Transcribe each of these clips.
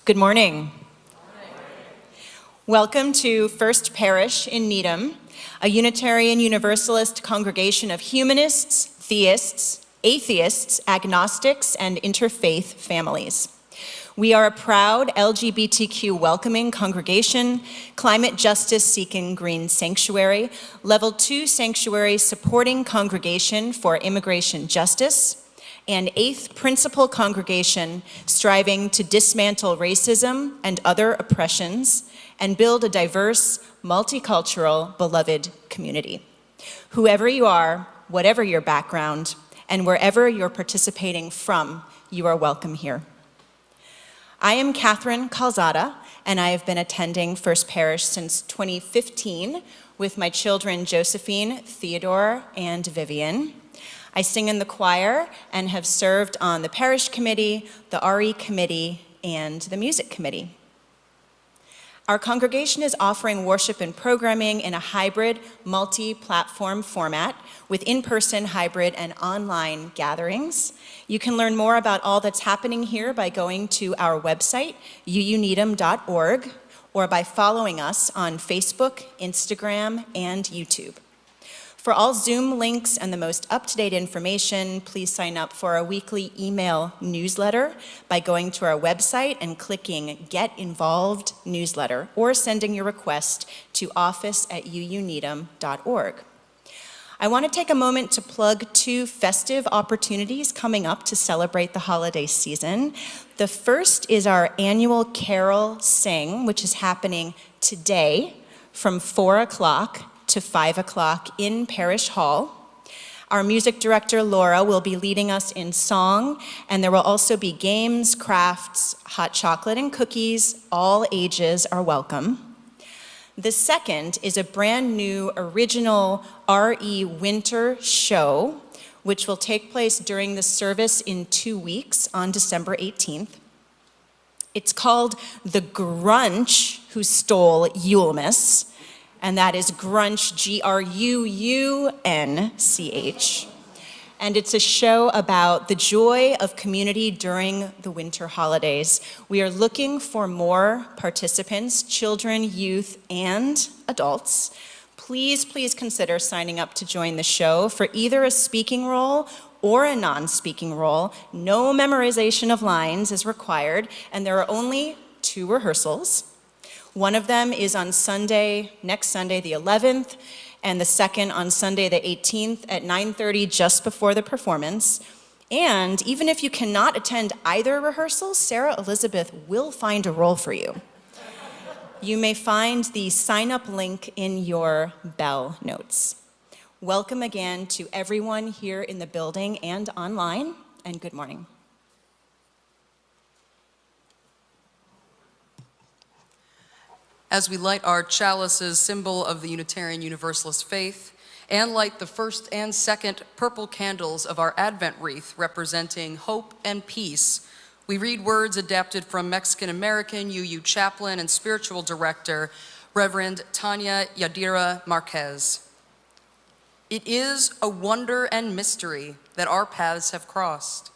Good morning. Welcome to First Parish in Needham, a Unitarian Universalist congregation of humanists, theists, atheists, agnostics, and interfaith families. We are a proud LGBTQ welcoming congregation, climate justice seeking green sanctuary, level 2 sanctuary supporting congregation for immigration justice, and 8th principal congregation striving to dismantle racism and other oppressions and build a diverse, multicultural, beloved community. Whoever you are, whatever your background, and wherever you're participating from, you are welcome here. I am Catherine Calzada, and I have been attending First Parish since 2015 with my children Josephine, Theodore, and Vivian. I sing in the choir and have served on the parish committee, the RE committee, and the music committee. Our congregation is offering worship and programming in a hybrid, multi-platform format with in-person, hybrid, and online gatherings. You can learn more about all that's happening here by going to our website, uuneedham.org, or by following us on Facebook, Instagram, and YouTube. For all Zoom links and the most up-to-date information, please sign up for our weekly email newsletter by going to our website and clicking Get Involved Newsletter, or sending your request to office@uuneedham.org. I want to take a moment to plug 2 festive opportunities coming up to celebrate the holiday season. The first is our annual Carol Sing, which is happening today from 4 o'clock to 5 o'clock in Parish Hall. Our music director, Laura, will be leading us in song, and there will also be games, crafts, hot chocolate, and cookies. All ages are welcome. The second is a brand new original RE winter show, which will take place during the service in 2 weeks on December 18th. It's called The Grunch Who Stole Yulemas, and that is Grunch, G-R-U-U-N-C-H. And it's a show about the joy of community during the winter holidays. We are looking for more participants, children, youth, and adults. Please consider signing up to join the show for either a speaking role or a non-speaking role. No memorization of lines is required, and there are only 2 rehearsals. One of them is on Sunday, next Sunday, the 11th, and the second on Sunday, the 18th at 9:30, just before the performance. And even if you cannot attend either rehearsal, Sarah Elizabeth will find a role for you. You may find the sign-up link in your bell notes. Welcome again to everyone here in the building and online, and good morning. As we light our chalices, symbol of the Unitarian Universalist faith, and light the first and second purple candles of our Advent wreath representing hope and peace, we read words adapted from Mexican-American UU chaplain and spiritual director, Reverend Tanya Yadira Marquez. It is a wonder and mystery that our paths have crossed,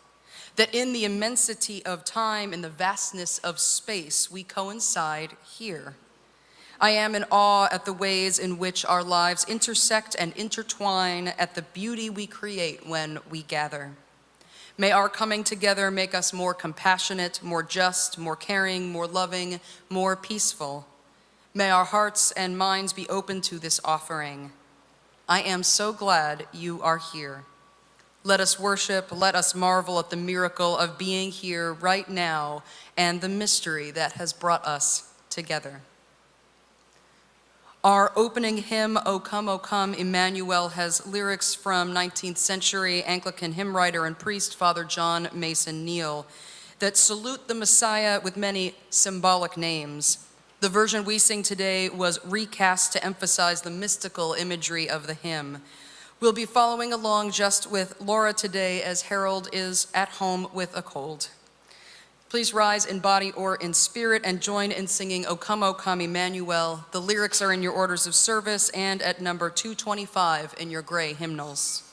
that in the immensity of time, in the vastness of space, we coincide here. I am in awe at the ways in which our lives intersect and intertwine, at the beauty we create when we gather. May our coming together make us more compassionate, more just, more caring, more loving, more peaceful. May our hearts and minds be open to this offering. I am so glad you are here. Let us worship, let us marvel at the miracle of being here right now and the mystery that has brought us together. Our opening hymn, O Come, Emmanuel, has lyrics from 19th century Anglican hymn writer and priest Father John Mason Neal that salute the Messiah with many symbolic names. The version we sing today was recast to emphasize the mystical imagery of the hymn. We'll be following along just with Laura today, as Harold is at home with a cold. Please rise in body or in spirit and join in singing O Come, Emmanuel. The lyrics are in your orders of service and at number 225 in your gray hymnals.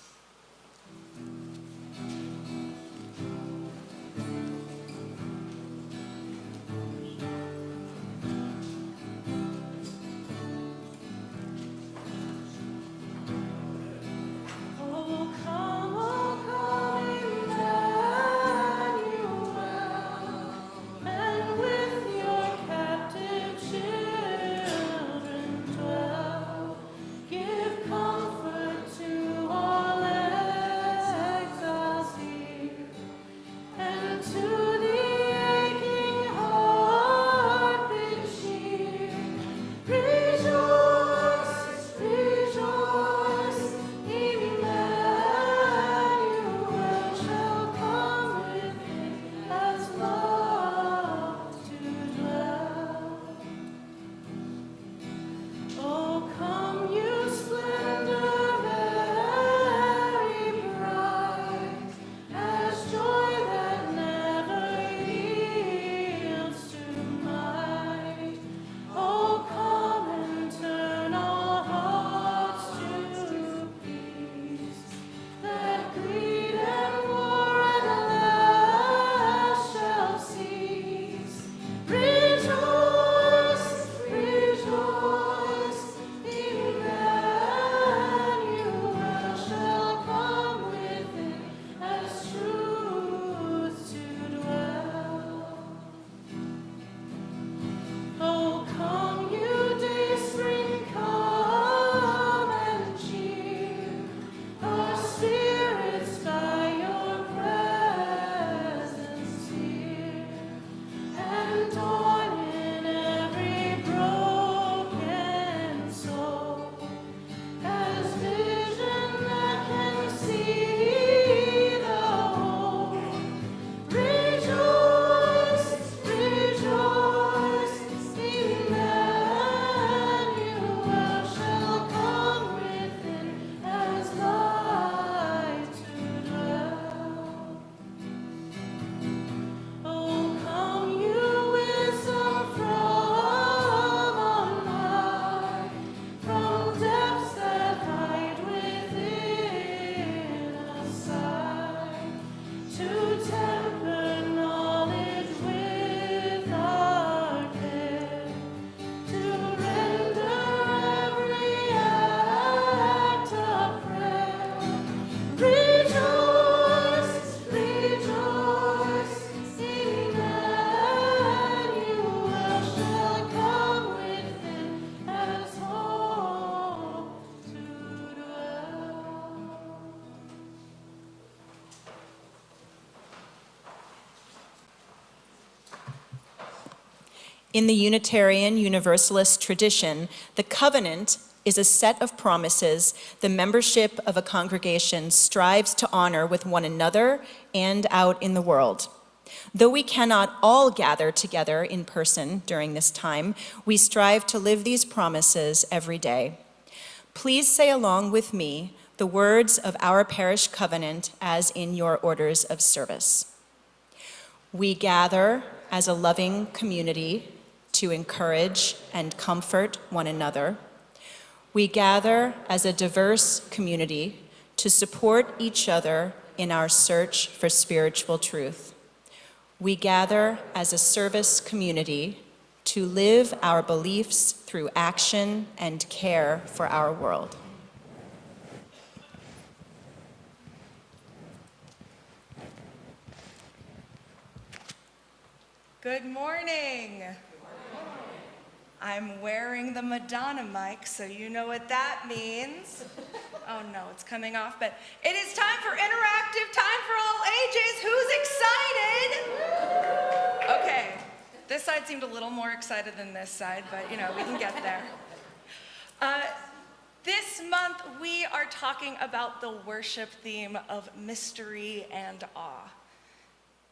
In the Unitarian Universalist tradition, the covenant is a set of promises the membership of a congregation strives to honor with one another and out in the world. Though we cannot all gather together in person during this time, we strive to live these promises every day. Please say along with me the words of our parish covenant as in your orders of service. We gather as a loving community to encourage and comfort one another. We gather as a diverse community to support each other in our search for spiritual truth. We gather as a service community to live our beliefs through action and care for our world. Good morning. I'm wearing the Madonna mic, so you know what that means. Oh no, it's coming off, but it is time for interactive time for all ages. Who's excited? Okay, this side seemed a little more excited than this side, but you know, we can get there. This month, we are talking about the worship theme of mystery and awe.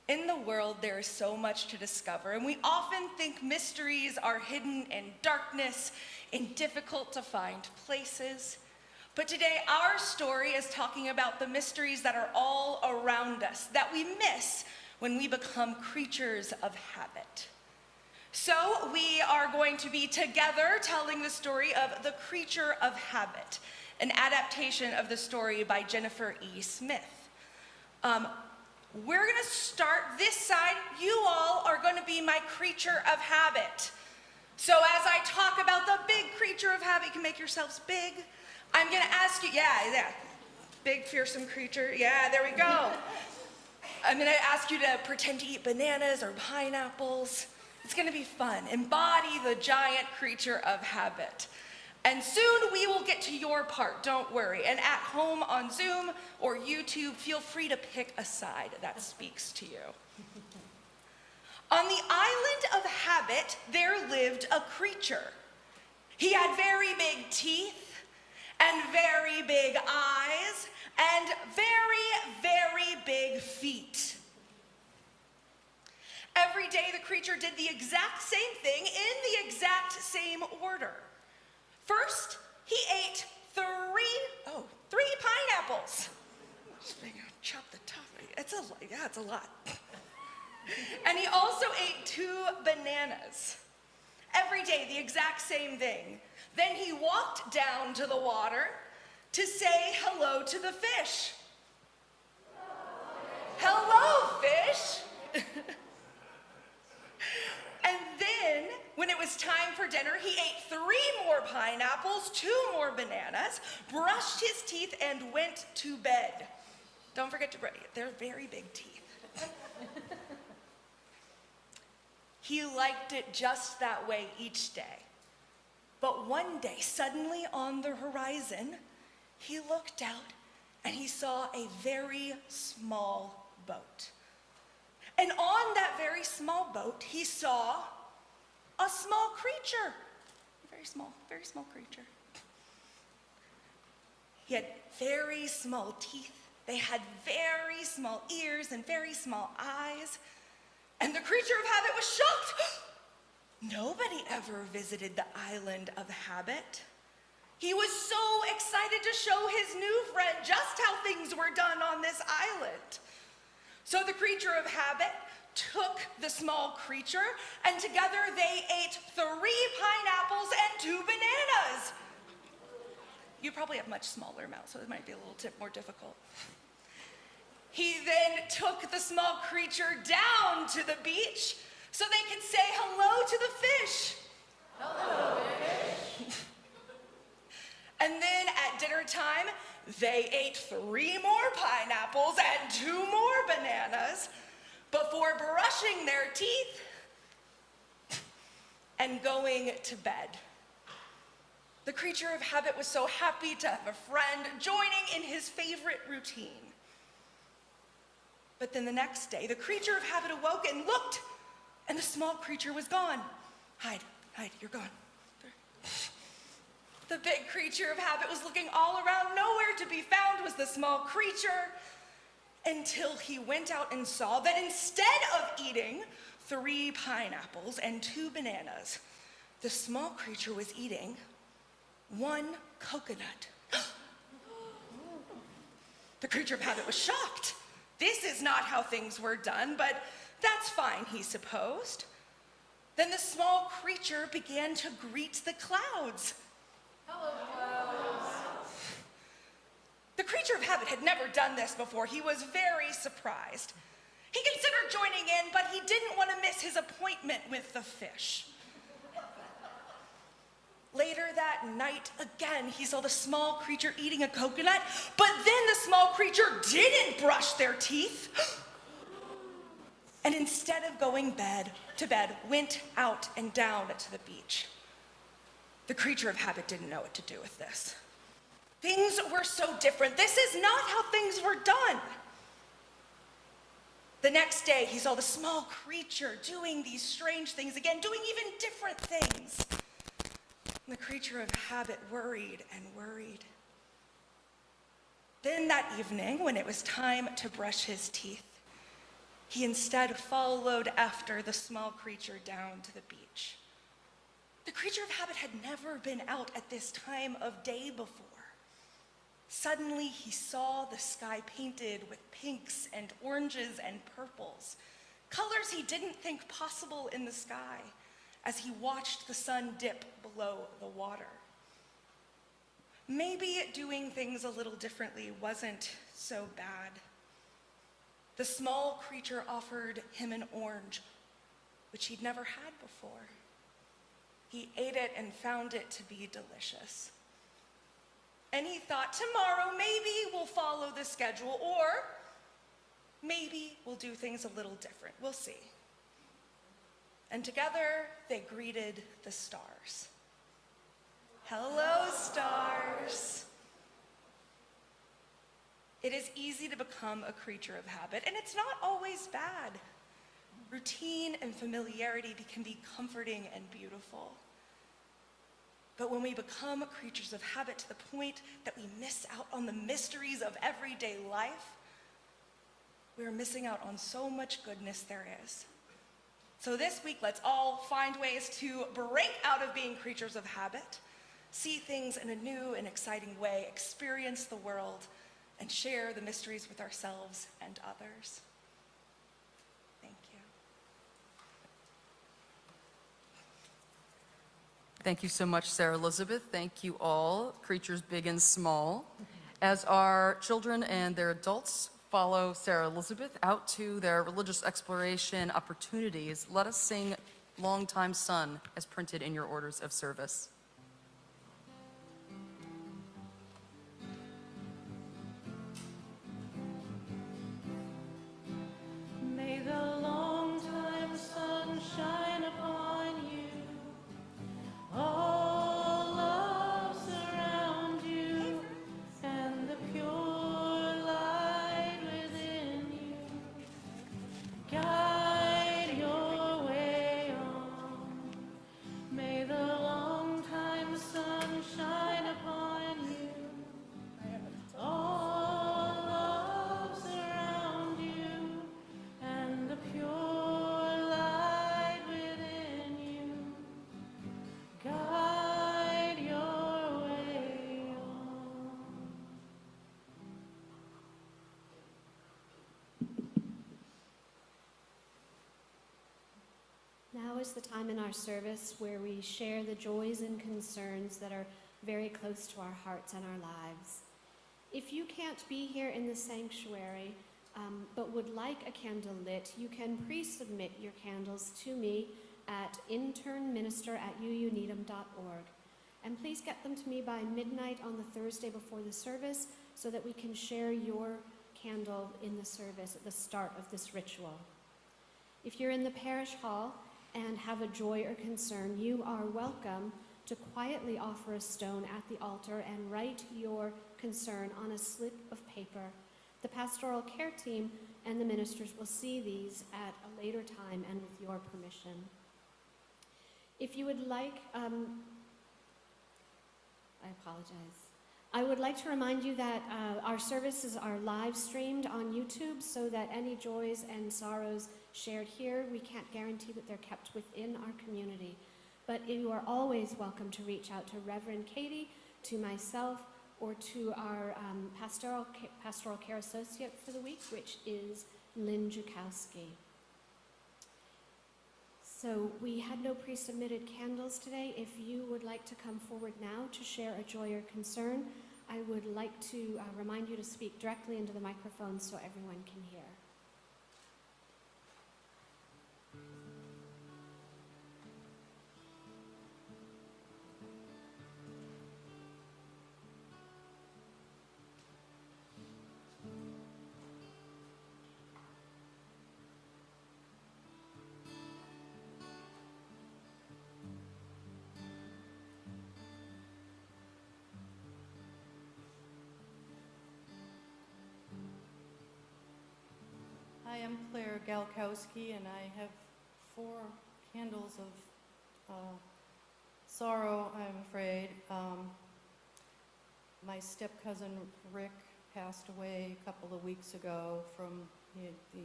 In the world, there is so much to discover, and we often think mysteries are hidden in darkness, in difficult to find places. But today, our story is talking about the mysteries that are all around us, that we miss when we become creatures of habit. So we are going to be together telling the story of The Creature of Habit, an adaptation of the story by Jennifer E. Smith. We're gonna start this side. You all are gonna be my creature of habit. So as I talk about the big creature of habit, you can make yourselves big. I'm gonna ask you, yeah, big fearsome creature, yeah, there we go. I'm gonna ask you to pretend to eat bananas or pineapples. It's gonna be fun. Embody the giant creature of habit. And soon we will get to your part, don't worry. And at home on Zoom or YouTube, feel free to pick a side that speaks to you. On the island of Habit, there lived a creature. He had very big teeth and very big eyes and very, very big feet. Every day the creature did the exact same thing in the exact same order. First, he ate three pineapples. Just gonna chop the top. It's a lot. And he also ate 2 bananas. Every day, the exact same thing. Then he walked down to the water to say hello to the fish. Hello, fish. And then, when it was time for dinner, he ate 3 more pineapples, 2 more bananas, brushed his teeth, and went to bed. Don't forget to brush, they're very big teeth. He liked it just that way each day. But one day, suddenly on the horizon, he looked out and he saw a very small boat. And on that very small boat, he saw a small creature. Very small creature. He had very small teeth. They had very small ears and very small eyes. And the creature of habit was shocked. Nobody ever visited the island of habit. He was so excited to show his new friend just how things were done on this island. So the creature of habit took the small creature, and together they ate 3 pineapples and 2 bananas. You probably have much smaller mouths, so it might be a little more difficult. He then took the small creature down to the beach so they could say hello to the fish. Hello, fish. And then at dinner time, they ate 3 more pineapples and 2 more bananas before brushing their teeth and going to bed. The creature of habit was so happy to have a friend joining in his favorite routine. But then the next day, the creature of habit awoke and looked, and the small creature was gone. Hide, you're gone. The big creature of habit was looking all around. Nowhere to be found was the small creature, until he went out and saw that instead of eating 3 pineapples and 2 bananas, the small creature was eating 1 coconut. The creature of habit was shocked. This is not how things were done, but that's fine, he supposed. Then the small creature began to greet the clouds. Hello, clouds. The creature of habit had never done this before. He was very surprised. He considered joining in, but he didn't want to miss his appointment with the fish. Later that night, again, he saw the small creature eating a coconut, but then the small creature didn't brush their teeth. And instead of going to bed, went out and down to the beach. The creature of habit didn't know what to do with this. Things were so different. This is not how things were done. The next day, he saw the small creature doing these strange things again, doing even different things. And the creature of habit worried and worried. Then that evening, when it was time to brush his teeth, he instead followed after the small creature down to the beach. The creature of habit had never been out at this time of day before. Suddenly, he saw the sky painted with pinks and oranges and purples, colors he didn't think possible in the sky as he watched the sun dip below the water. Maybe doing things a little differently wasn't so bad. The small creature offered him an orange, which he'd never had before. He ate it and found it to be delicious. And he thought, tomorrow maybe we'll follow the schedule, or maybe we'll do things a little different. We'll see. And together they greeted the stars. Hello, stars. It is easy to become a creature of habit, and it's not always bad. Routine and familiarity can be comforting and beautiful. But when we become creatures of habit to the point that we miss out on the mysteries of everyday life, we are missing out on so much goodness there is. So this week, let's all find ways to break out of being creatures of habit, see things in a new and exciting way, experience the world, and share the mysteries with ourselves and others. Thank you. Thank you so much, Sarah Elizabeth. Thank you all, creatures big and small. As our children and their adults follow Sarah Elizabeth out to their religious exploration opportunities, let us sing Longtime Son as printed in your orders of service. May the long-time sun shine upon you. All love surround you, and the pure light within you guide your way on. May the long-time sun shine upon you. All love surround you, and the pure light within you guide your way on. Now is the time in our service where we share the joys and concerns that are very close to our hearts and our lives. If you can't be here in the sanctuary, but would like a candle lit, you can pre-submit your candles to me at internminister@uuneedham.org. And please get them to me by midnight on the Thursday before the service so that we can share your candle in the service at the start of this ritual. If you're in the parish hall and have a joy or concern, you are welcome to quietly offer a stone at the altar and write your concern on a slip of paper. The pastoral care team and the ministers will see these at a later time and with your permission. If you would like, I apologize. I would like to remind you that our services are live streamed on YouTube so that any joys and sorrows shared here, we can't guarantee that they're kept within our community. But you are always welcome to reach out to Reverend Katie, to myself, or to our pastoral care associate for the week, which is Lynn Jukowski. So we had no pre-submitted candles today. If you would like to come forward now to share a joy or concern, I would like to remind you to speak directly into the microphone so everyone can hear. I am Claire Galkowski, and I have 4 candles of sorrow, I'm afraid. My step-cousin Rick passed away a couple of weeks ago from the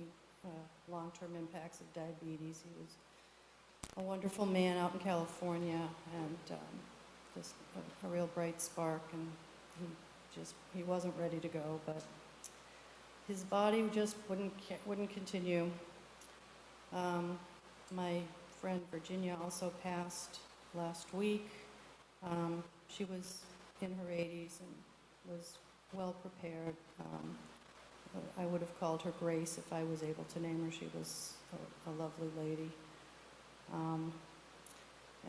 long-term impacts of diabetes. He was a wonderful man out in California, and just a real bright spark, and he wasn't ready to go, but his body just wouldn't continue. My friend Virginia also passed last week. She was in her 80s and was well prepared. I would have called her Grace if I was able to name her. She was a lovely lady.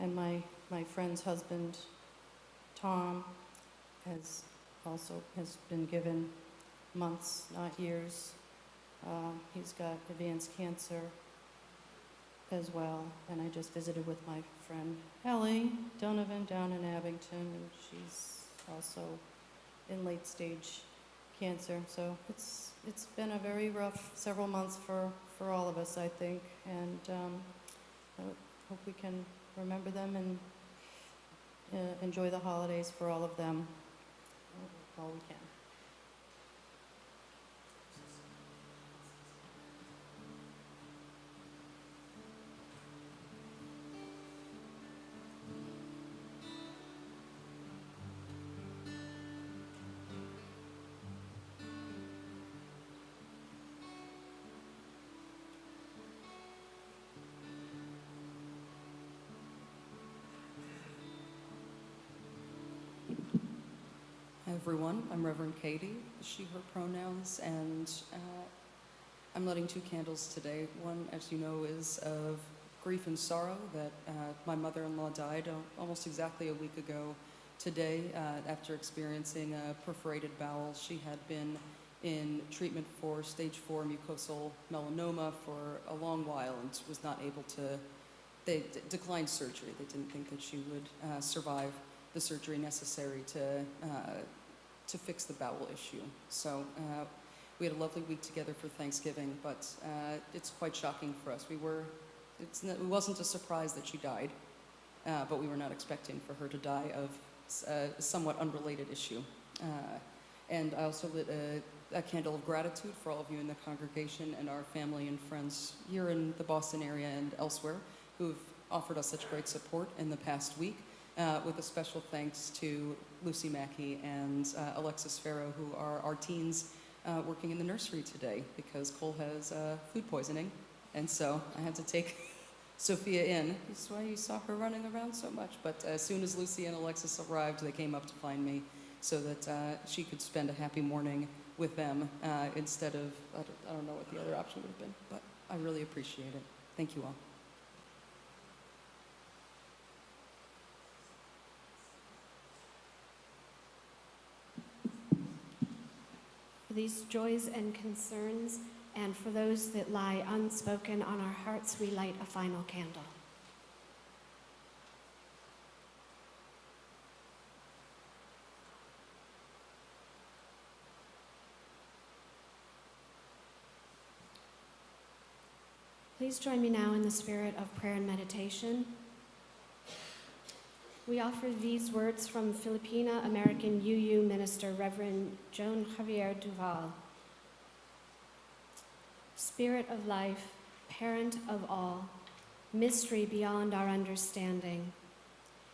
And my friend's husband, Tom, has been given months, not years. He's got advanced cancer as well, and I just visited with my friend Ellie Donovan down in Abington, and she's also in late stage cancer. So it's been a very rough several months for all of us, I think, and I hope we can remember them and enjoy the holidays for all of them while we can. Hi everyone, I'm Reverend Katie, she, her pronouns, and I'm lighting 2 candles today. One, as you know, is of grief and sorrow that my mother-in-law died almost exactly a week ago today after experiencing a perforated bowel. She had been in treatment for stage 4 mucosal melanoma for a long while and was not able to, they declined surgery. They didn't think that she would survive the surgery necessary to fix the bowel issue. So we had a lovely week together for Thanksgiving, but it's quite shocking for us. It wasn't a surprise that she died, but we were not expecting for her to die of a somewhat unrelated issue. And I also lit a candle of gratitude for all of you in the congregation and our family and friends here in the Boston area and elsewhere who've offered us such great support in the past week. With a special thanks to Lucy Mackey and Alexis Farrow, who are our teens working in the nursery today, because Cole has food poisoning, and so I had to take Sophia in. That's why you saw her running around so much. But as soon as Lucy and Alexis arrived, they came up to find me so that she could spend a happy morning with them instead of, I don't know what the other option would have been, but I really appreciate it. Thank you all. For these joys and concerns, and for those that lie unspoken on our hearts, we light a final candle. Please join me now in the spirit of prayer and meditation. We offer these words from Filipina-American UU minister Reverend Joan Javier Duval. Spirit of life, parent of all, mystery beyond our understanding.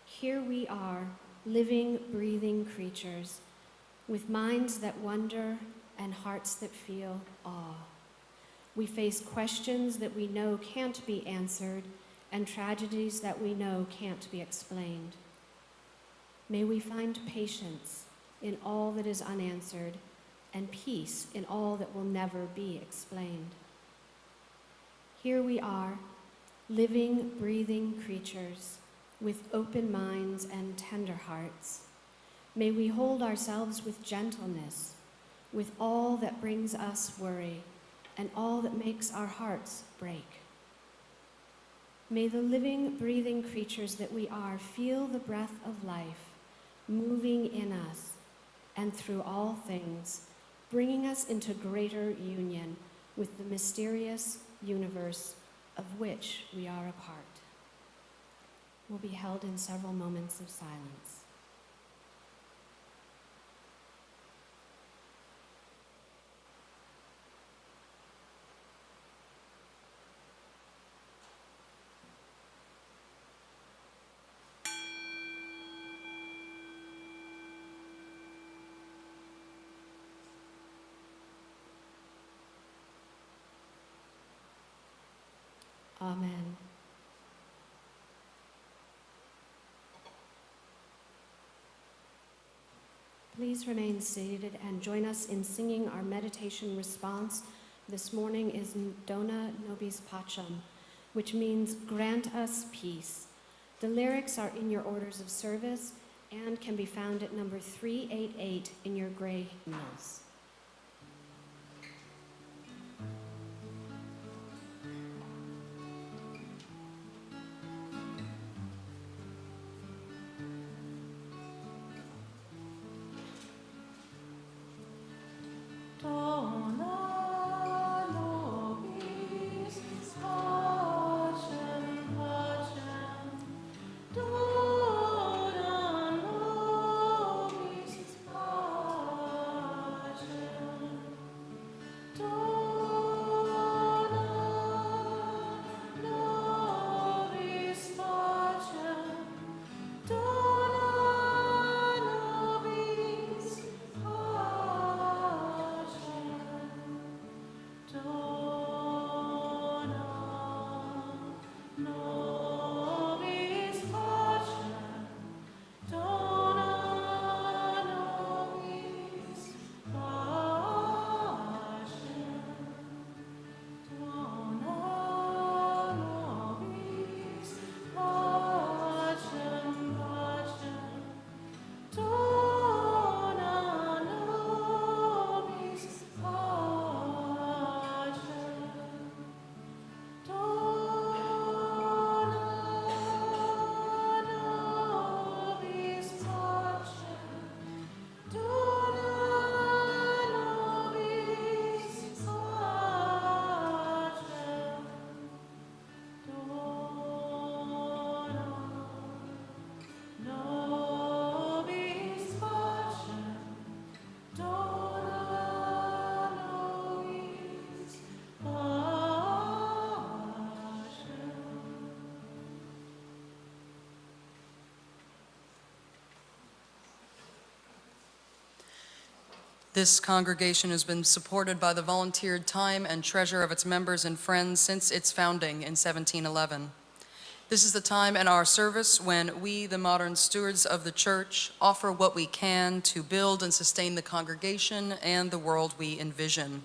Here we are, living, breathing creatures, with minds that wonder and hearts that feel awe. We face questions that we know can't be answered and tragedies that we know can't be explained. May we find patience in all that is unanswered and peace in all that will never be explained. Here we are, living, breathing creatures with open minds and tender hearts. May we hold ourselves with gentleness, with all that brings us worry and all that makes our hearts break. May the living, breathing creatures that we are feel the breath of life moving in us and through all things, bringing us into greater union with the mysterious universe of which we are a part. Will be held in several moments of silence. Amen. Please remain seated and join us in singing our meditation response. This morning is Dona Nobis Pacem, which means grant us peace. The lyrics are in your orders of service and can be found at number 388 in your gray hymnals. This congregation has been supported by the volunteered time and treasure of its members and friends since its founding in 1711. This is the time in our service when we, the modern stewards of the church, offer what we can to build and sustain the congregation and the world we envision.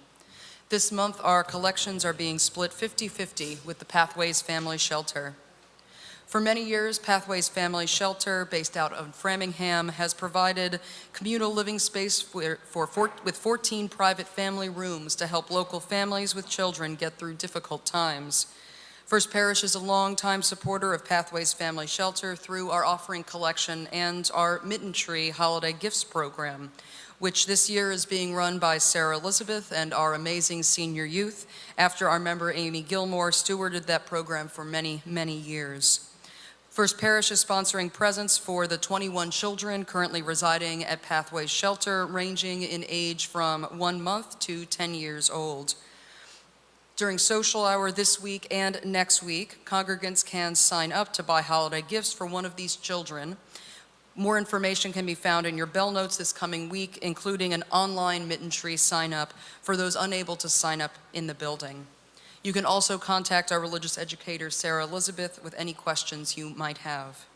This month, our collections are being split 50-50 with the Pathways Family Shelter. For many years, Pathways Family Shelter, based out of Framingham, has provided communal living space with 14 private family rooms to help local families with children get through difficult times. First Parish is a longtime supporter of Pathways Family Shelter through our offering collection and our Mitten Tree Holiday Gifts Program, which this year is being run by Sarah Elizabeth and our amazing senior youth, after our member Amy Gilmore stewarded that program for many, many years. First Parish is sponsoring presents for the 21 children currently residing at Pathways Shelter, ranging in age from 1 month to 10 years old. During social hour this week and next week, congregants can sign up to buy holiday gifts for one of these children. More information can be found in your bell notes this coming week, including an online mitten tree sign up for those unable to sign up in the building. You can also contact our religious educator, Sarah Elizabeth, with any questions you might have.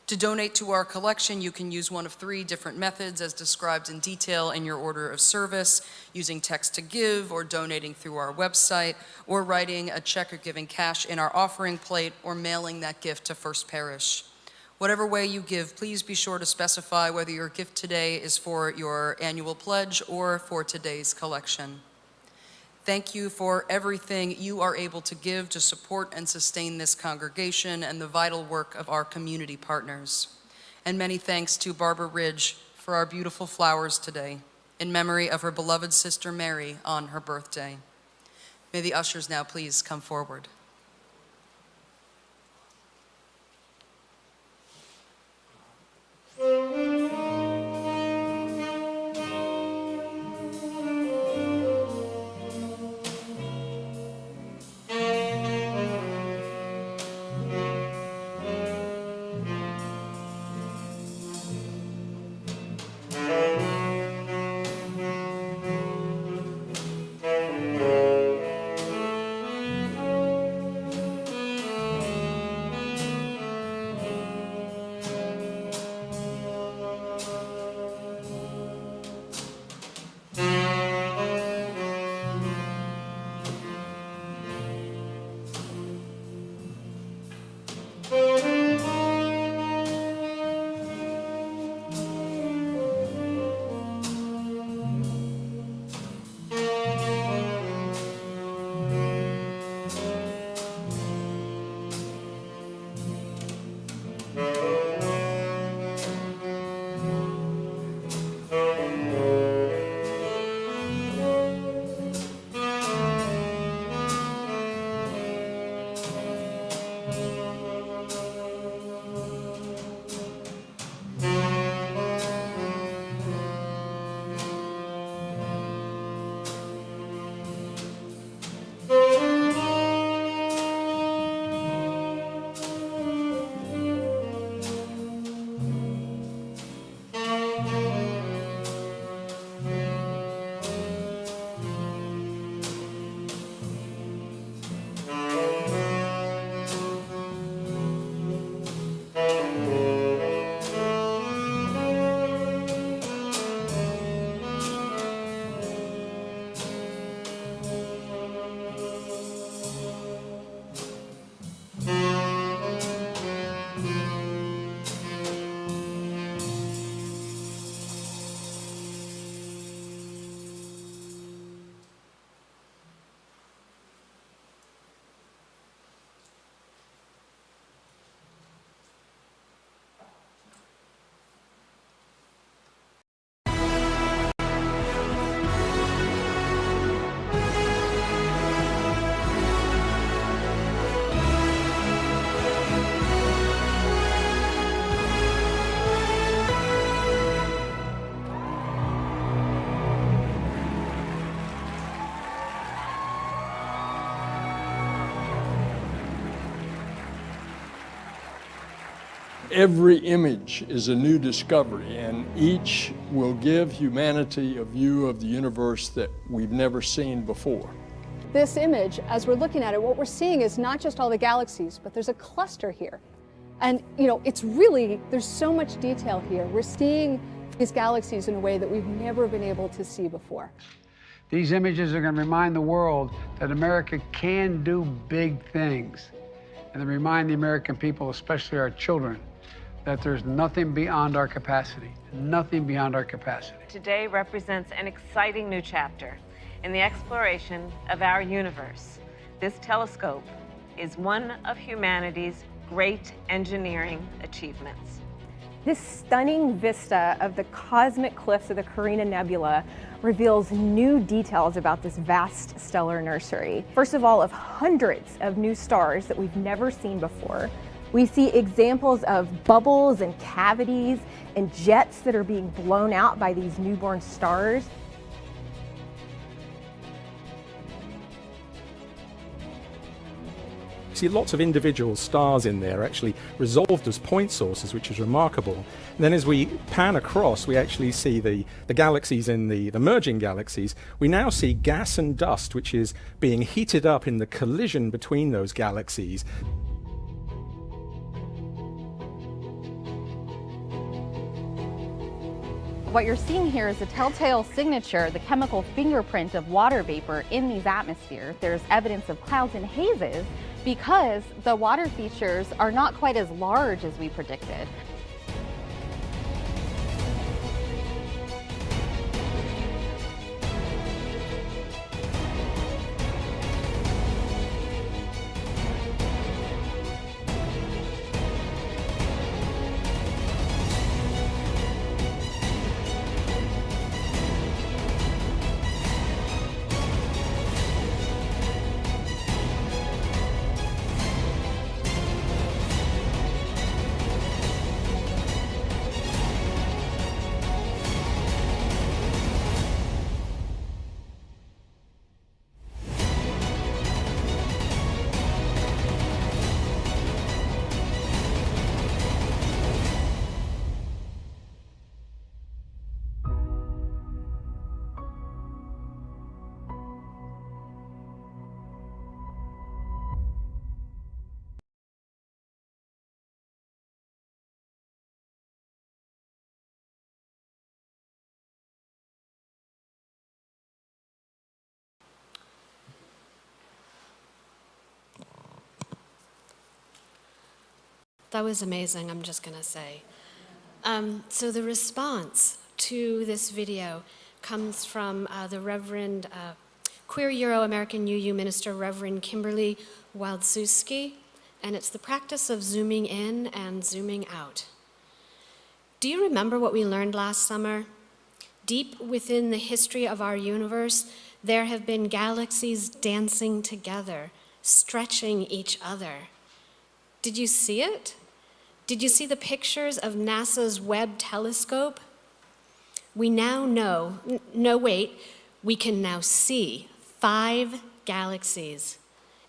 To donate to our collection, you can use one of 3 different methods as described in detail in your order of service, using text to give or donating through our website, or writing a check or giving cash in our offering plate, or mailing that gift to First Parish. Whatever way you give, please be sure to specify whether your gift today is for your annual pledge or for today's collection. Thank you for everything you are able to give to support and sustain this congregation and the vital work of our community partners. And many thanks to Barbara Ridge for our beautiful flowers today, in memory of her beloved sister Mary on her birthday. May the ushers now please come forward. Every image is a new discovery, and each will give humanity a view of the universe that we've never seen before. This image, as we're looking at it, what we're seeing is not just all the galaxies, but there's a cluster here. And, you know, it's really, there's so much detail here. We're seeing these galaxies in a way that we've never been able to see before. These images are going to remind the world that America can do big things. And they remind the American people, especially our children, that there's nothing beyond our capacity, nothing beyond our capacity. Today represents an exciting new chapter in the exploration of our universe. This telescope is one of humanity's great engineering achievements. This stunning vista of the cosmic cliffs of the Carina Nebula reveals new details about this vast stellar nursery. First of all, of hundreds of new stars that we've never seen before. We see examples of bubbles and cavities and jets that are being blown out by these newborn stars. See lots of individual stars in there actually resolved as point sources, which is remarkable. And then as we pan across, we actually see the galaxies in the merging galaxies. We now see gas and dust, which is being heated up in the collision between those galaxies. What you're seeing here is a telltale signature, the chemical fingerprint of water vapor in these atmospheres. There's evidence of clouds and hazes because the water features are not quite as large as we predicted. That was amazing, I'm just gonna say. So the response to this video comes from the Reverend Queer Euro-American UU Minister Reverend Kimberly Wildszewski, and it's the practice of zooming in and zooming out. Do you remember what we learned last summer? Deep within the history of our universe, there have been galaxies dancing together, stretching each other. Did you see it? Did you see the pictures of NASA's Webb telescope? We now know, no wait, we can now see 5 galaxies.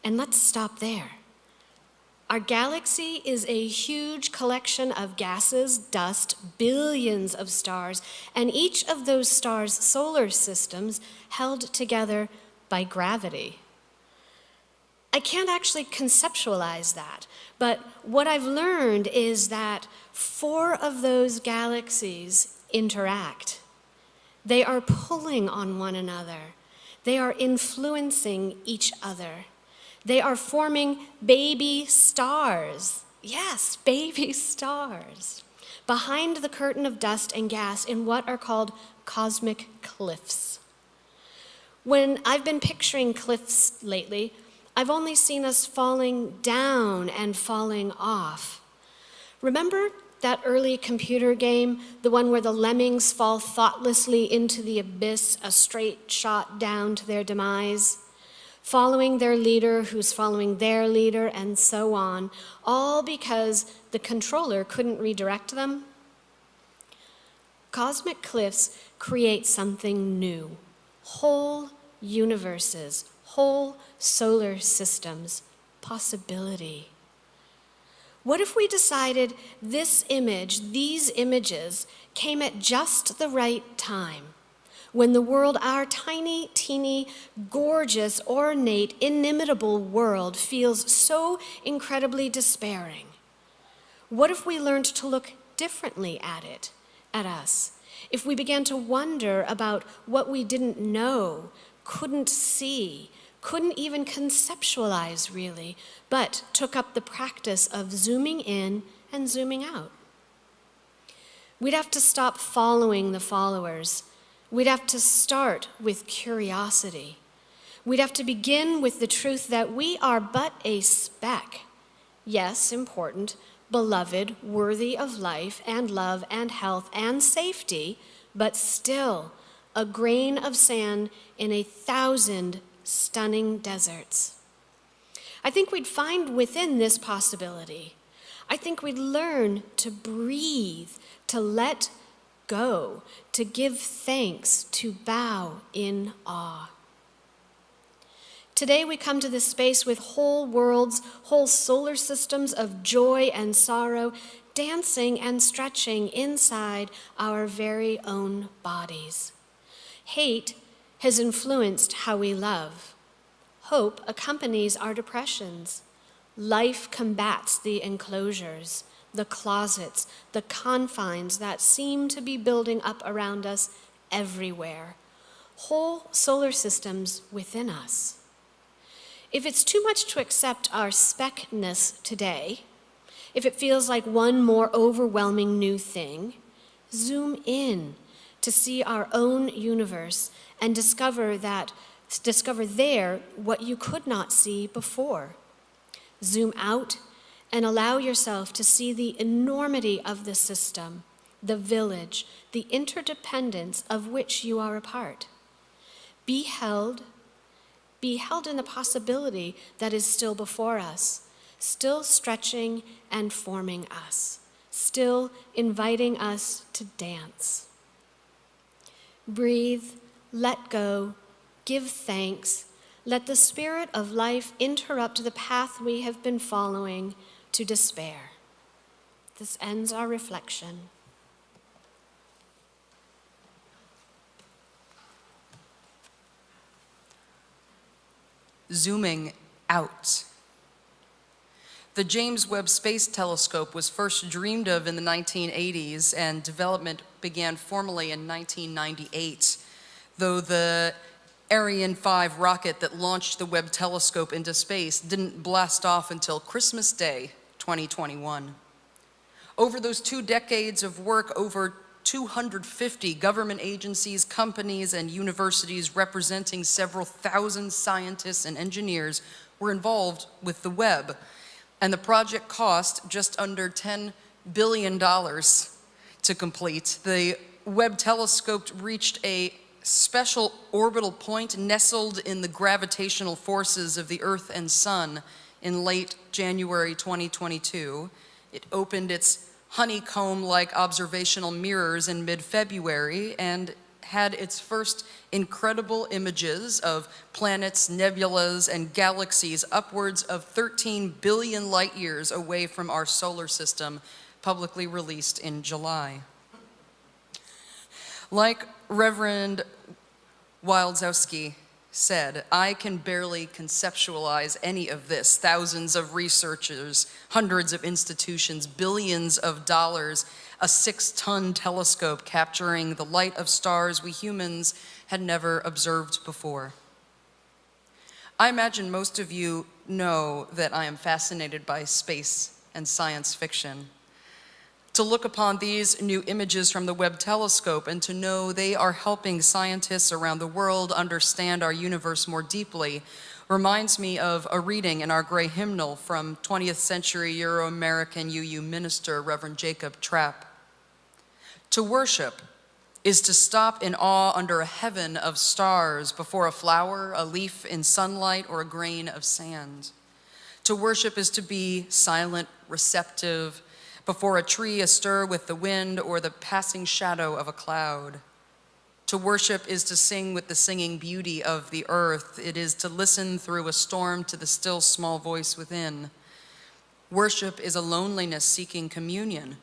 And let's stop there. Our galaxy is a huge collection of gases, dust, billions of stars, and each of those stars' solar systems held together by gravity. I can't actually conceptualize that, but what I've learned is that 4 of those galaxies interact. They are pulling on one another. They are influencing each other. They are forming baby stars. Yes, baby stars. Behind the curtain of dust and gas in what are called cosmic cliffs. When I've been picturing cliffs lately, I've only seen us falling down and falling off. Remember that early computer game, the one where the lemmings fall thoughtlessly into the abyss, a straight shot down to their demise? Following their leader, who's following their leader, and so on, all because the controller couldn't redirect them? Cosmic cliffs create something new. Whole universes, whole solar systems, possibility. What if we decided this image, these images, came at just the right time, when the world, our tiny, teeny, gorgeous, ornate, inimitable world feels so incredibly despairing? What if we learned to look differently at it, at us? If we began to wonder about what we didn't know, couldn't see, couldn't even conceptualize really, but took up the practice of zooming in and zooming out. We'd have to stop following the followers. We'd have to start with curiosity. We'd have to begin with the truth that we are but a speck. Yes, important, beloved, worthy of life and love and health and safety, but still a grain of sand in 1,000 stunning deserts. I think we'd find within this possibility I think we'd learn to breathe, to let go, to give thanks, to bow in awe. Today we come to this space with whole worlds, whole solar systems of joy and sorrow, dancing and stretching inside our very own bodies. Hate has influenced how we love. Hope accompanies our depressions. Life combats the enclosures, the closets, the confines that seem to be building up around us everywhere. Whole solar systems within us. If it's too much to accept our speckness today, if it feels like one more overwhelming new thing, zoom in to see our own universe and discover there what you could not see before. Zoom out and allow yourself to see the enormity of the system, the village, the interdependence of which you are a part. Be held in the possibility that is still before us, still stretching and forming us, still inviting us to dance. Breathe, let go, give thanks. Let the spirit of life interrupt the path we have been following to despair. This ends our reflection. Zooming out. The James Webb Space Telescope was first dreamed of in the 1980s, and development began formally in 1998, though the Ariane 5 rocket that launched the Webb telescope into space didn't blast off until Christmas Day, 2021. Over those 2 decades of work, over 250 government agencies, companies, and universities representing several thousand scientists and engineers were involved with the Webb, and the project cost just under $10 billion to complete. The Webb telescope reached a special orbital point nestled in the gravitational forces of the Earth and Sun in late January 2022. It opened its honeycomb-like observational mirrors in mid-February and had its first incredible images of planets, nebulas, and galaxies upwards of 13 billion light years away from our solar system, publicly released in July. Like Reverend Wildzowski said, I can barely conceptualize any of this. Thousands of researchers, hundreds of institutions, billions of dollars, a 6-ton telescope capturing the light of stars we humans had never observed before. I imagine most of you know that I am fascinated by space and science fiction. To look upon these new images from the Webb telescope and to know they are helping scientists around the world understand our universe more deeply reminds me of a reading in our gray hymnal from 20th century Euro-American UU minister Reverend Jacob Trapp. To worship is to stop in awe under a heaven of stars before a flower, a leaf in sunlight, or a grain of sand. To worship is to be silent, receptive, before a tree astir with the wind or the passing shadow of a cloud. To worship is to sing with the singing beauty of the earth. It is to listen through a storm to the still small voice within. Worship is a loneliness seeking communion.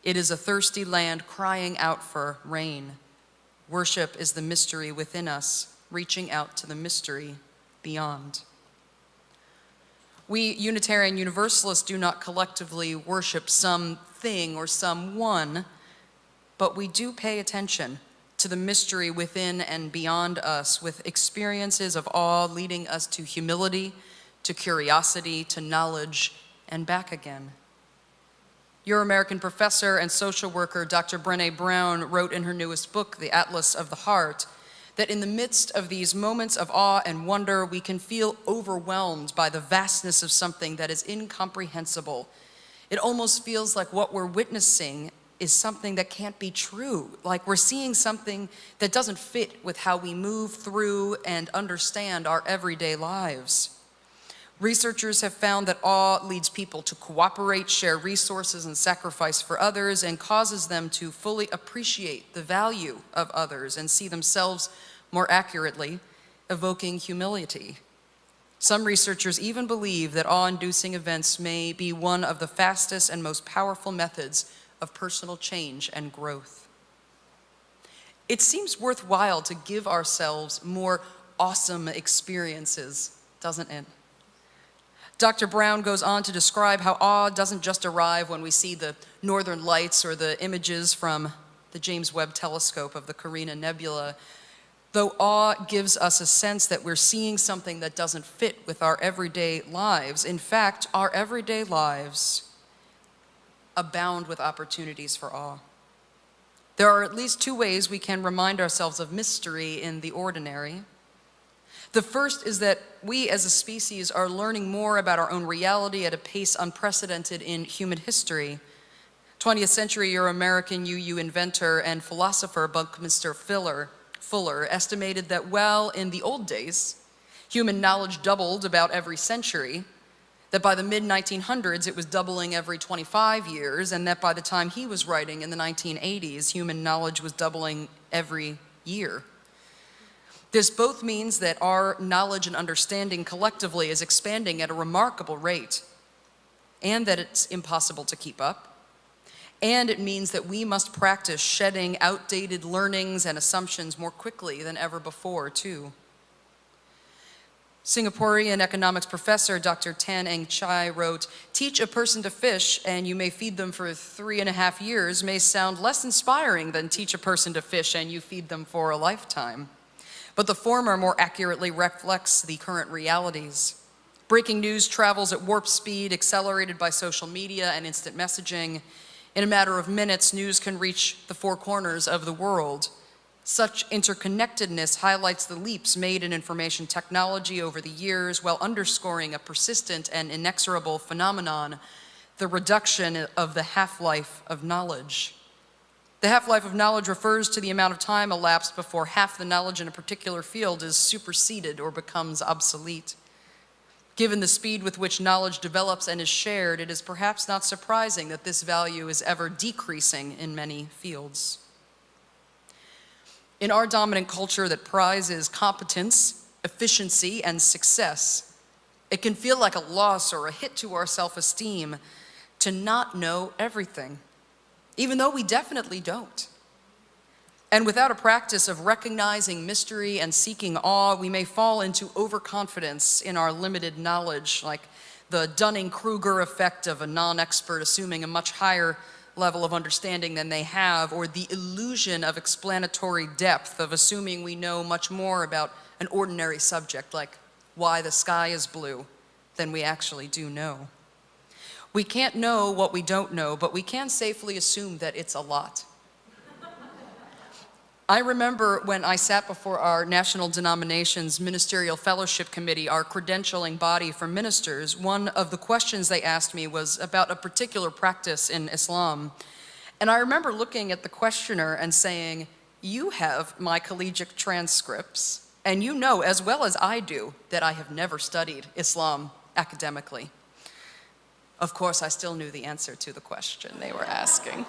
It is a thirsty land crying out for rain. Worship is the mystery within us, reaching out to the mystery beyond. We Unitarian Universalists do not collectively worship something or someone, but we do pay attention to the mystery within and beyond us, with experiences of awe leading us to humility, to curiosity, to knowledge, and back again. Euro-American professor and social worker Dr. Brené Brown wrote in her newest book, The Atlas of the Heart, that in the midst of these moments of awe and wonder, we can feel overwhelmed by the vastness of something that is incomprehensible. It almost feels like what we're witnessing is something that can't be true, like we're seeing something that doesn't fit with how we move through and understand our everyday lives. Researchers have found that awe leads people to cooperate, share resources, and sacrifice for others, and causes them to fully appreciate the value of others and see themselves more accurately, evoking humility. Some researchers even believe that awe-inducing events may be one of the fastest and most powerful methods of personal change and growth. It seems worthwhile to give ourselves more awesome experiences, doesn't it? Dr. Brown goes on to describe how awe doesn't just arrive when we see the northern lights or the images from the James Webb telescope of the Carina Nebula, though awe gives us a sense that we're seeing something that doesn't fit with our everyday lives. In fact, our everyday lives abound with opportunities for awe. There are at least two ways we can remind ourselves of mystery in the ordinary. The first is that we as a species are learning more about our own reality at a pace unprecedented in human history. 20th century Euro-American UU inventor and philosopher Buckminster Fuller estimated that while in the old days, human knowledge doubled about every century, that by the mid-1900s it was doubling every 25 years, and that by the time he was writing in the 1980s, human knowledge was doubling every year. This both means that our knowledge and understanding collectively is expanding at a remarkable rate, and that it's impossible to keep up. And it means that we must practice shedding outdated learnings and assumptions more quickly than ever before, too. Singaporean economics professor Dr. Tan Eng Chai wrote, "Teach a person to fish and you may feed them for 3.5 years may sound less inspiring than teach a person to fish and you feed them for a lifetime. But the former more accurately reflects the current realities. Breaking news travels at warp speed, accelerated by social media and instant messaging. In a matter of minutes, news can reach the four corners of the world. Such interconnectedness highlights the leaps made in information technology over the years, while underscoring a persistent and inexorable phenomenon, the reduction of the half-life of knowledge. The half-life of knowledge refers to the amount of time elapsed before half the knowledge in a particular field is superseded or becomes obsolete. Given the speed with which knowledge develops and is shared, it is perhaps not surprising that this value is ever decreasing in many fields. In our dominant culture that prizes competence, efficiency, and success, it can feel like a loss or a hit to our self-esteem to not know everything, even though we definitely don't. And without a practice of recognizing mystery and seeking awe, we may fall into overconfidence in our limited knowledge, like the Dunning-Kruger effect of a non-expert assuming a much higher level of understanding than they have, or the illusion of explanatory depth of assuming we know much more about an ordinary subject, like why the sky is blue, than we actually do know. We can't know what we don't know, but we can safely assume that it's a lot. I remember when I sat before our national denomination's ministerial fellowship committee, our credentialing body for ministers, one of the questions they asked me was about a particular practice in Islam. And I remember looking at the questioner and saying, "You have my collegiate transcripts, and you know as well as I do that I have never studied Islam academically." Of course, I still knew the answer to the question they were asking.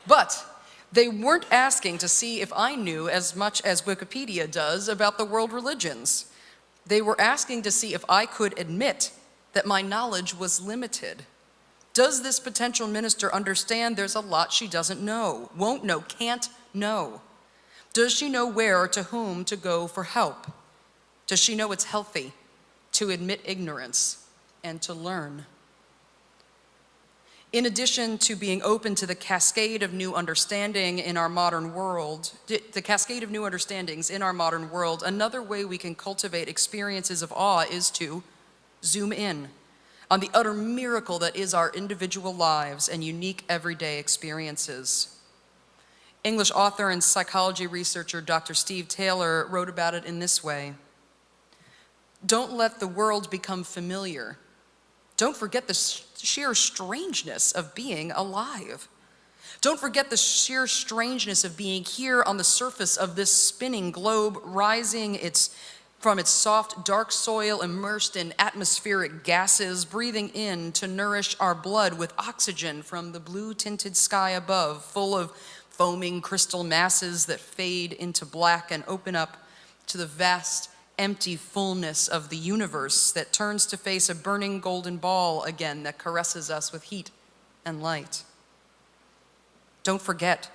But they weren't asking to see if I knew as much as Wikipedia does about the world religions. They were asking to see if I could admit that my knowledge was limited. Does this potential minister understand there's a lot she doesn't know, won't know, can't know? Does she know where or to whom to go for help? Does she know it's healthy to admit ignorance and to learn? In addition to being open to the cascade of new understanding in our modern world, another way we can cultivate experiences of awe is to zoom in on the utter miracle that is our individual lives and unique everyday experiences. English author and psychology researcher Dr. Steve Taylor wrote about it in this way: "Don't let the world become familiar. Don't forget the sheer strangeness of being alive. Don't forget the sheer strangeness of being here on the surface of this spinning globe, rising its From its soft, dark soil immersed in atmospheric gases, breathing in to nourish our blood with oxygen from the blue-tinted sky above, full of foaming crystal masses that fade into black and open up to the vast, empty fullness of the universe that turns to face a burning golden ball again that caresses us with heat and light. Don't forget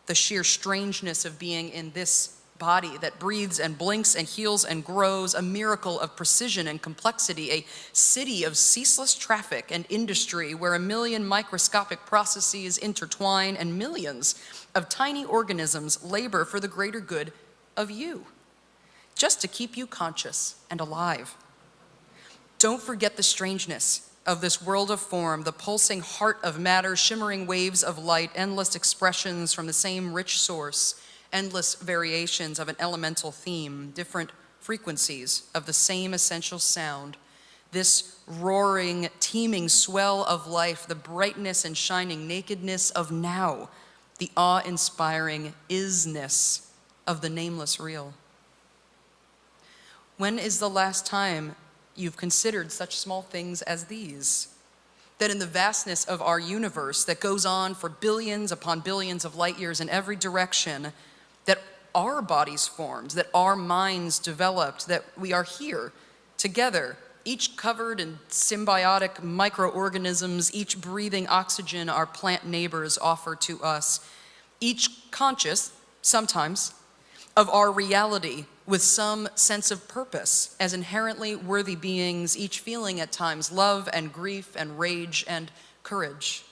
the sheer strangeness of being in this body that breathes and blinks and heals and grows, a miracle of precision and complexity, a city of ceaseless traffic and industry where 1 million microscopic processes intertwine and millions of tiny organisms labor for the greater good of you, just to keep you conscious and alive. Don't forget the strangeness of this world of form, the pulsing heart of matter, shimmering waves of light, endless expressions from the same rich source, endless variations of an elemental theme, different frequencies of the same essential sound, this roaring, teeming swell of life, the brightness and shining nakedness of now, the awe-inspiring isness of the nameless real. When is the last time you've considered such small things as these? That in the vastness of our universe that goes on for billions upon billions of light years in every direction, that our bodies formed, that our minds developed, that we are here together, each covered in symbiotic microorganisms, each breathing oxygen our plant neighbors offer to us, each conscious, sometimes, of our reality with some sense of purpose as inherently worthy beings, each feeling at times love and grief and rage and courage.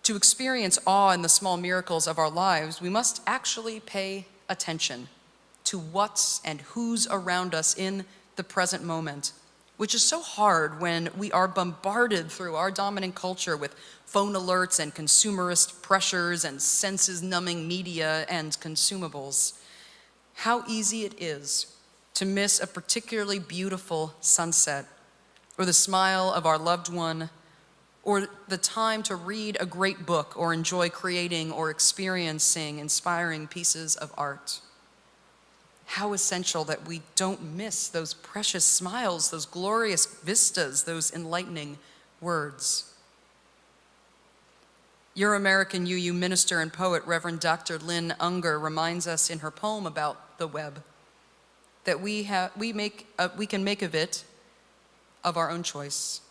To experience awe in the small miracles of our lives, we must actually pay attention to what's and who's around us in the present moment, which is so hard when we are bombarded through our dominant culture with phone alerts and consumerist pressures and senses-numbing media and consumables. How easy it is to miss a particularly beautiful sunset, or the smile of our loved one, or the time to read a great book or enjoy creating or experiencing inspiring pieces of art. How essential that we don't miss those precious smiles, those glorious vistas, those enlightening words. Your American UU minister and poet, Reverend Dr. Lynn Unger, reminds us in her poem about the Webb that we can make of it of our own choice.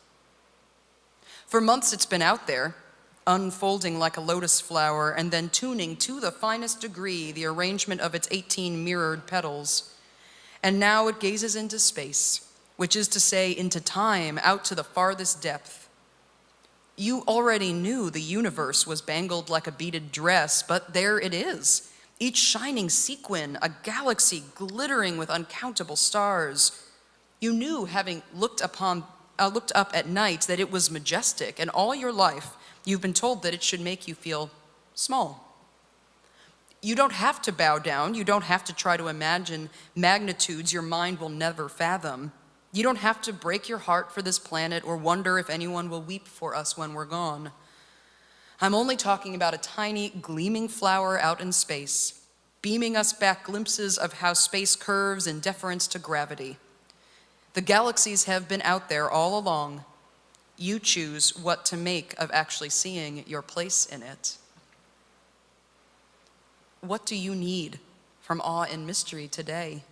For months it's been out there, unfolding like a lotus flower and then tuning to the finest degree the arrangement of its 18 mirrored petals. And now it gazes into space, which is to say into time, out to the farthest depth. You already knew the universe was bangled like a beaded dress, but there it is, each shining sequin, a galaxy glittering with uncountable stars. You knew, having looked up at night, that it was majestic, and all your life you've been told that it should make you feel small. You don't have to bow down. You don't have to try to imagine magnitudes your mind will never fathom. You don't have to break your heart for this planet or wonder if anyone will weep for us when we're gone. I'm only talking about a tiny gleaming flower out in space, beaming us back glimpses of how space curves in deference to gravity. The galaxies have been out there all along. You choose what to make of actually seeing your place in it. What do you need from awe and mystery today?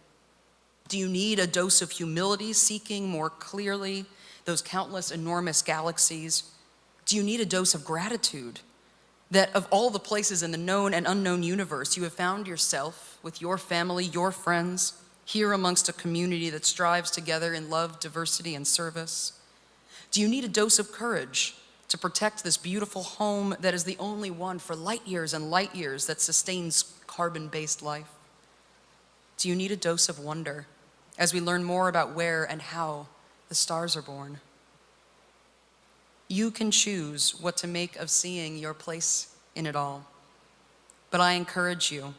Do you need a dose of humility, seeking more clearly those countless enormous galaxies? Do you need a dose of gratitude that of all the places in the known and unknown universe, you have found yourself with your family, your friends, here amongst a community that strives together in love, diversity, and service? Do you need a dose of courage to protect this beautiful home that is the only one for light years and light years that sustains carbon-based life? Do you need a dose of wonder as we learn more about where and how the stars are born? You can choose what to make of seeing your place in it all. But I encourage you,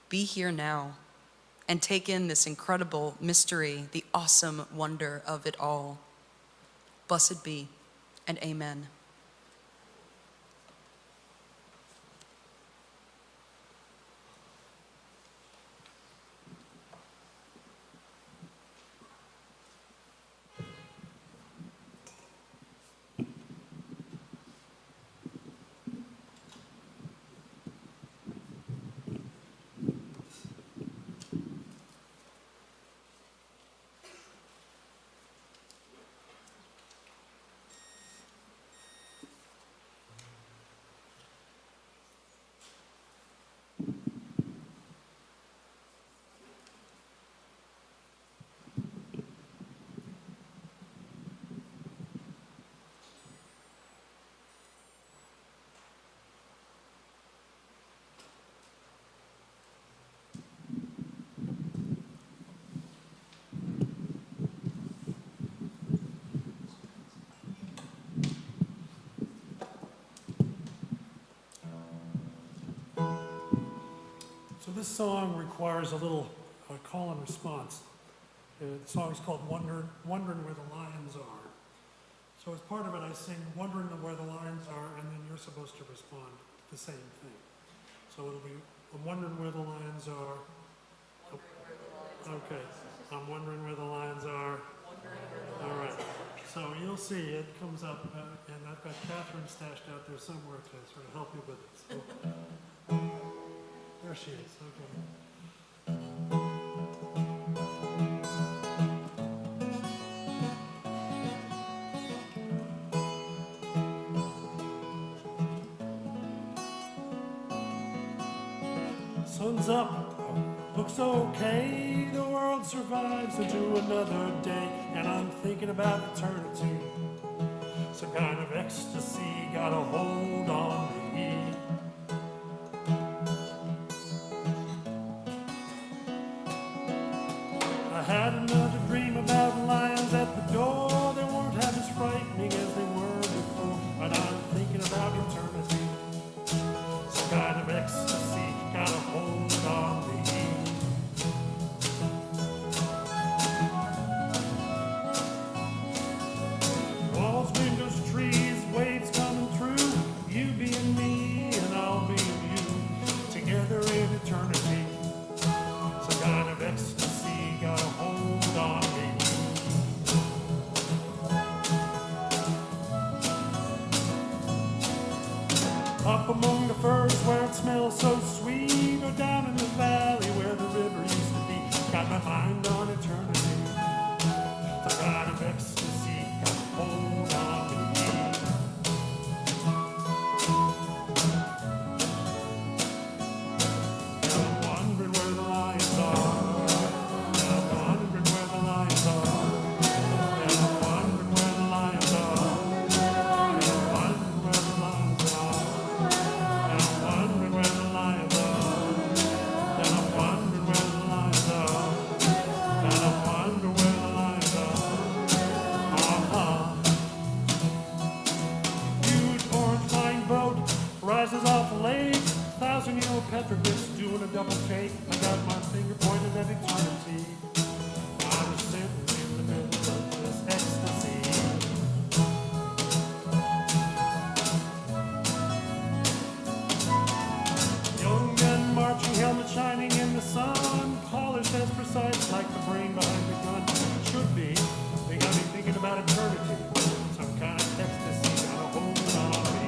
be here now and take in this incredible mystery, the awesome wonder of it all. Blessed be, and amen. This song requires a little call and response. The song is called Wondering Where the Lions Are. So as part of it, I sing Wondering Where the Lions Are, and then you're supposed to respond the same thing. So it'll be, I'm wondering where the lions are. Okay, I'm wondering where the lions are. All right, so you'll see it comes up, and I've got Catherine stashed out there somewhere to sort of help you with it. So, there she is, okay. Sun's up, looks okay, the world survives into another day, and I'm thinking about eternity. Some kind of ecstasy got a hold on me. I had another dream about lions at the door. They weren't half as frightening as they were before, and I'm thinking about eternity. Some kind of ecstasy got a hold on me. Walls, windows, trees, waves coming through. You being me and I'll be you, together in eternity. Some kind of ecstasy got a hold on me. Up among the firs where it smells so sweet, or down in the valley where the river used to be. Got my mind on eternity. The kind of ecstasy got a hold on me. And I'm wondering where the lions are. And I'm wondering where the lions are. And I'm wondering where the lions are. And I'm wondering where the lions are. And I'm wondering where the lions are. And I'm wondering where the lions are. And I'm wondering where the lions are. Huge orange flying boat rises off the lake. 1,000-year-old petroglyphs doing a double take. I got my finger pointed at eternity. I'm sitting in the middle of this ecstasy. Young men marching, helmet shining in the sun, polished as precise like the brain behind the gun. Should be. They got me thinking about eternity. Some kind of ecstasy got a hold on me.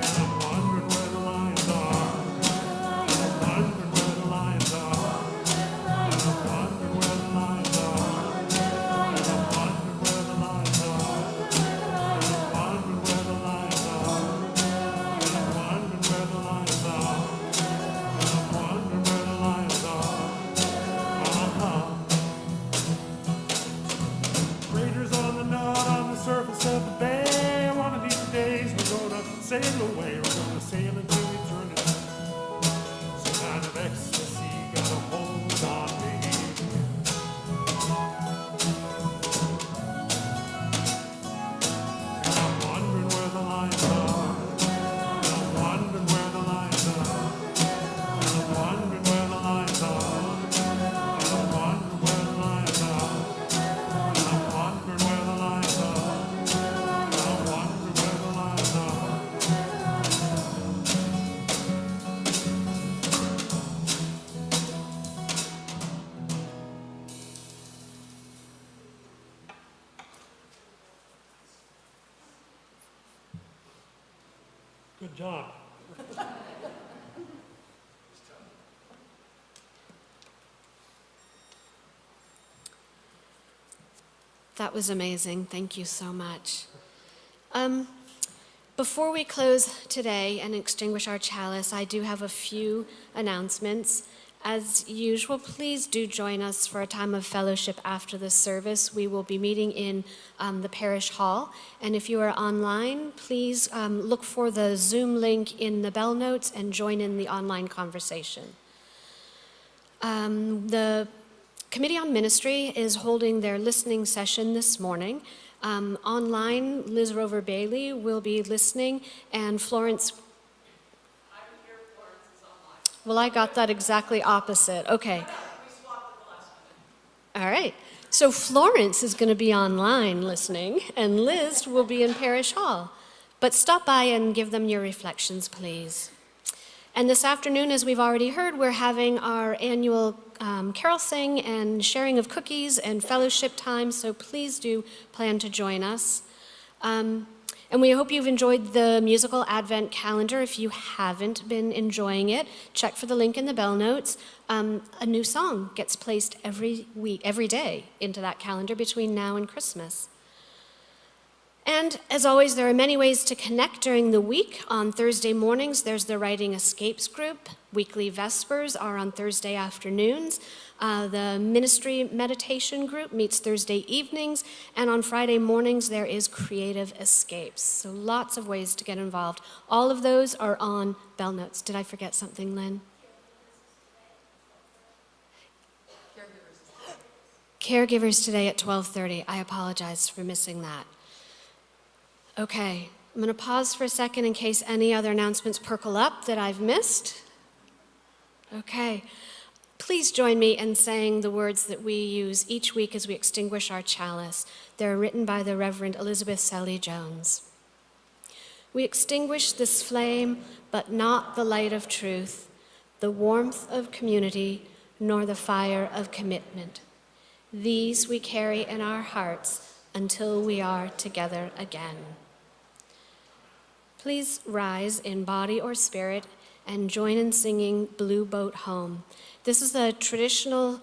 And I'm wondering where the lions are. And I'm wondering where the lions are. And I'm wondering where the lions are. And I'm wondering where the lions are. And I'm wondering where the lions are. And I'm wondering where the lions are. And I'm wondering where the lions are. Raiders on the knot on the surface of the bay. One of these days we're gonna sail away. We're gonna sail into eternity. Some kind of ecstasy got a hold on me. And I'm wondering where the lions are. And I'm wondering where the lions are. And I'm wondering where the lions are. And I'm wondering where the lions are. And I'm wondering where the lions are. And I'm wondering where the lions are. Good job. That was amazing. Thank you so much. Before we close today and extinguish our chalice, I do have a few announcements. As usual, please do join us for a time of fellowship after the service. We will be meeting in the parish hall. And if you are online, please look for the Zoom link in the bell notes and join in the online conversation. The Committee on Ministry is holding their listening session this morning. Online, Liz Rover Bailey will be listening, and Florence. Well, I got that exactly opposite. Okay. All right. So Florence is going to be online listening, and Liz will be in Parish Hall. But stop by and give them your reflections, please. And this afternoon, as we've already heard, we're having our annual carol sing and sharing of cookies and fellowship time, so please do plan to join us. And we hope you've enjoyed the musical Advent calendar. If you haven't been enjoying it, check for the link in the bell notes. A new song gets placed every day into that calendar between now and Christmas. And as always, there are many ways to connect during the week. On Thursday mornings, there's the Writing Escapes group. Weekly Vespers are on Thursday afternoons. The Ministry Meditation group meets Thursday evenings. And on Friday mornings, there is Creative Escapes. So lots of ways to get involved. All of those are on bell notes. Did I forget something, Lynn? Caregivers today at 12:30. I apologize for missing that. Okay, I'm going to pause for a second in case any other announcements perkle up that I've missed. Okay, please join me in saying the words that we use each week as we extinguish our chalice. They're written by the Reverend Elizabeth Sally Jones. We extinguish this flame, but not the light of truth, the warmth of community, nor the fire of commitment. These we carry in our hearts until we are together again. Please rise in body or spirit and join in singing Blue Boat Home. This is a traditional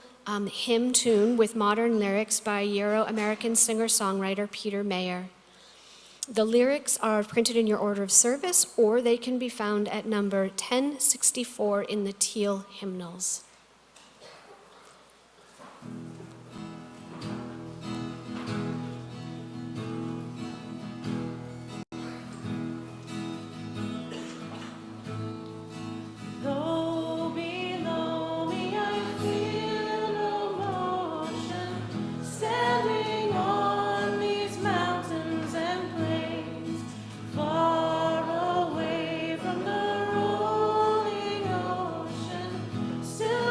hymn tune with modern lyrics by Euro-American singer-songwriter Peter Mayer. The lyrics are printed in your order of service, or they can be found at number 1064 in the Teal hymnals. Though below me I feel no motion, standing on these mountains and plains, far away from the rolling ocean, still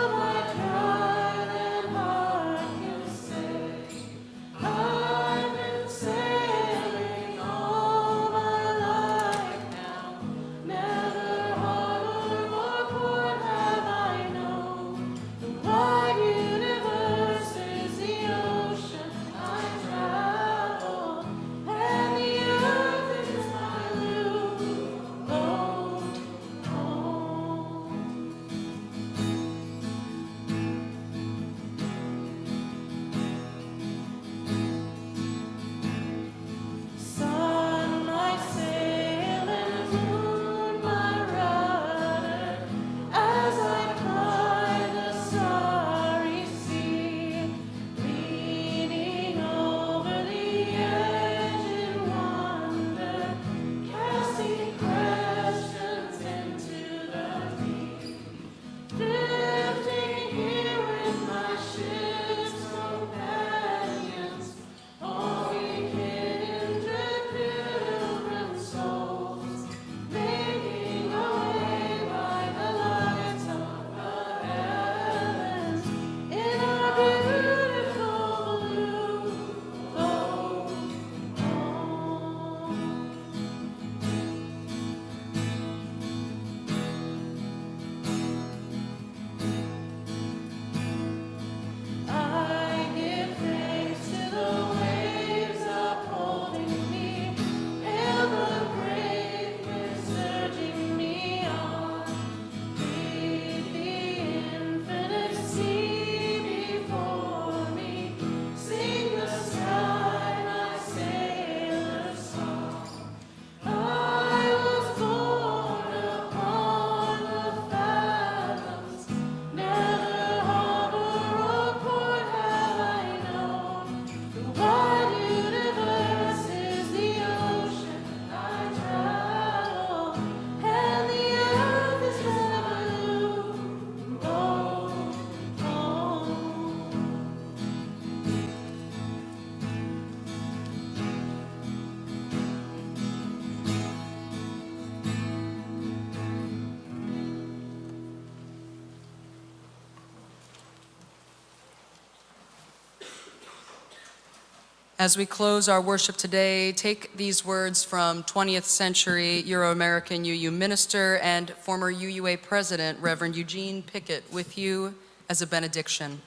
As we close our worship today, take these words from 20th century Euro-American UU minister and former UUA president, Reverend Eugene Pickett, with you as a benediction.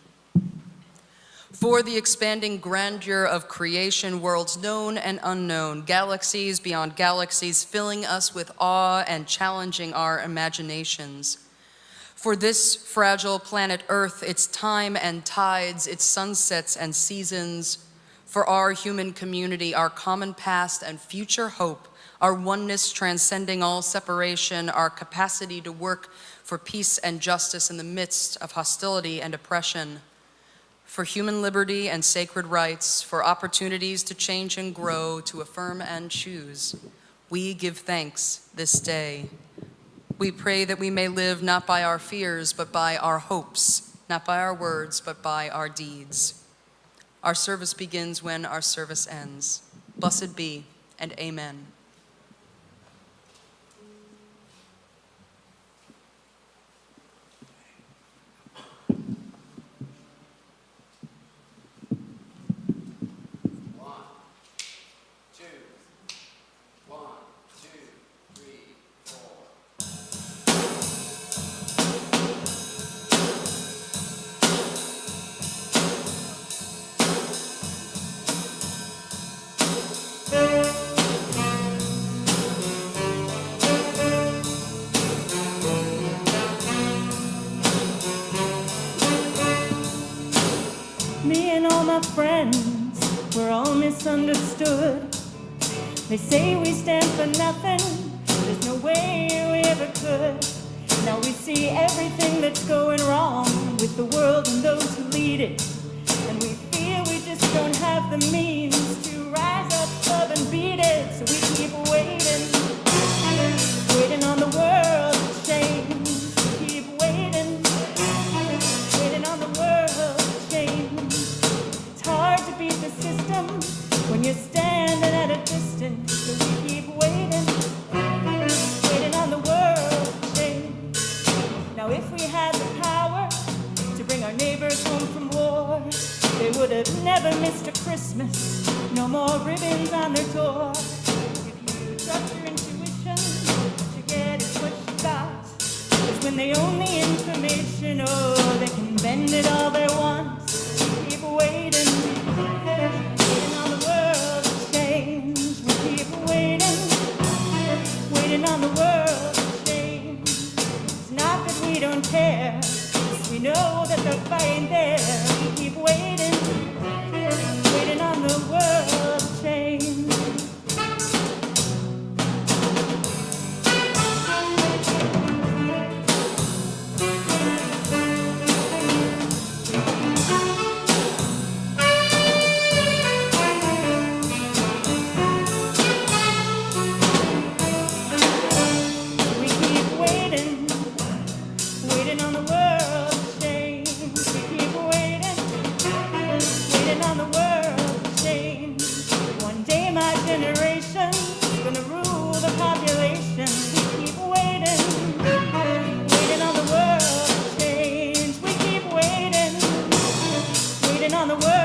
For the expanding grandeur of creation, worlds known and unknown, galaxies beyond galaxies, filling us with awe and challenging our imaginations. For this fragile planet Earth, its time and tides, its sunsets and seasons, for our human community, our common past and future hope, our oneness transcending all separation, our capacity to work for peace and justice in the midst of hostility and oppression, for human liberty and sacred rights, for opportunities to change and grow, to affirm and choose. We give thanks this day. We pray that we may live not by our fears, but by our hopes, not by our words, but by our deeds. Our service begins when our service ends. Blessed be, and amen. Friends, we're all misunderstood. They say we stand for nothing, there's no way we ever could. Now we see everything that's going wrong with the world and those who lead it, and we feel we just don't have the means to rise up and beat it. So we keep waiting, waiting on the world to change. We keep waiting, waiting on the world to change. It's hard to beat the system when you're standing at a distance. So we keep waiting, waiting on the world to change. Now if we had the power to bring our neighbors home from war, they would have never missed a Christmas, no more ribbons on their door. If you trust your intuition, what you get is what you got. 'Cause when they own the information, oh, they can bend it all they want. Keep waiting, waiting on the world to change. We keep waiting, waiting on the world to change. It's not that we don't care, 'cause we know that they're fighting there. We keep waiting, waiting on the world to change. On the world.